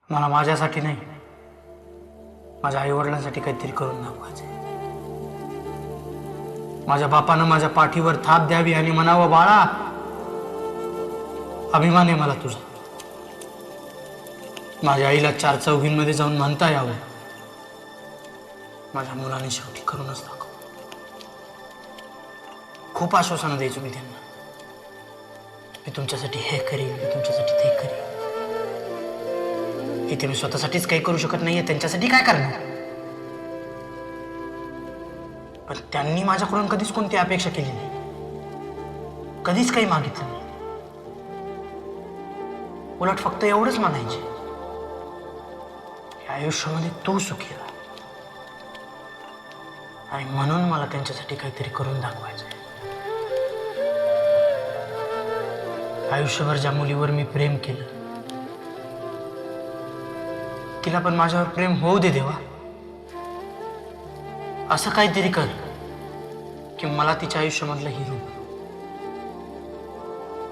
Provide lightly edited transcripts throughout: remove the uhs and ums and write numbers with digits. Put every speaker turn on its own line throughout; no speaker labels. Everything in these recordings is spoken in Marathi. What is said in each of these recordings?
मला माझ्यासाठी नाही, माझ्या आईवडिलांसाठी काहीतरी करून दाखवायचं. माझ्या बापानं माझ्या पाठीवर थाप द्यावी आणि म्हणावं, बाळा अभिमान आहे मला तुझा. माझ्या आईला चार चौघींमध्ये जाऊन म्हणता यावं, माझ्या मुलाने शेवटी करूनच दाखव. खूप आश्वासनं द्यायचो मी त्यांना, मी तुमच्यासाठी हे करीन, मी तुमच्यासाठी ते करीन. इथे मी स्वतःसाठीच काही करू शकत नाहीये, त्यांच्यासाठी काय करणार? पण त्यांनी माझ्याकडून कधीच कोणती अपेक्षा केली नाही, कधीच काही मागितलं नाही. उलट फक्त एवढंच म्हणायचे, या आयुष्यामध्ये तू सुखी राहा. आणि म्हणून मला त्यांच्यासाठी काहीतरी करून दाखवायचं. आयुष्यभर ज्या मुलीवर मी प्रेम केलं, तिला पण माझ्यावर प्रेम होऊ दे देवा. असं काहीतरी कर की मला तिच्या आयुष्यामधला हिरो.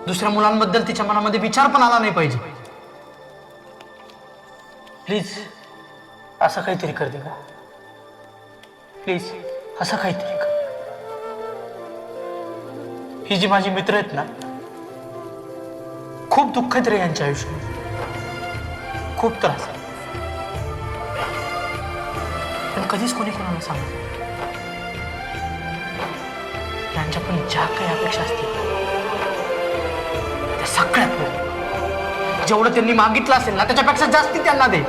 दुसऱ्या मुलांबद्दल तिच्या मनामध्ये विचार पण आला नाही पाहिजे. प्लीज असं काहीतरी कर देवा, प्लीज असं काहीतरी कर. ही जी माझी मित्र आहेत ना, खूप दुःख आहेत रे यांच्या आयुष्यात, खूप त्रास आहे. पण कधीच कोणी कोणाला सांगत. त्यांच्या पण ज्या काही अपेक्षा असतील त्या सगळ्यात जेवढं त्यांनी मागितलं असेल ना, त्याच्यापेक्षा जास्ती त्यांना दे.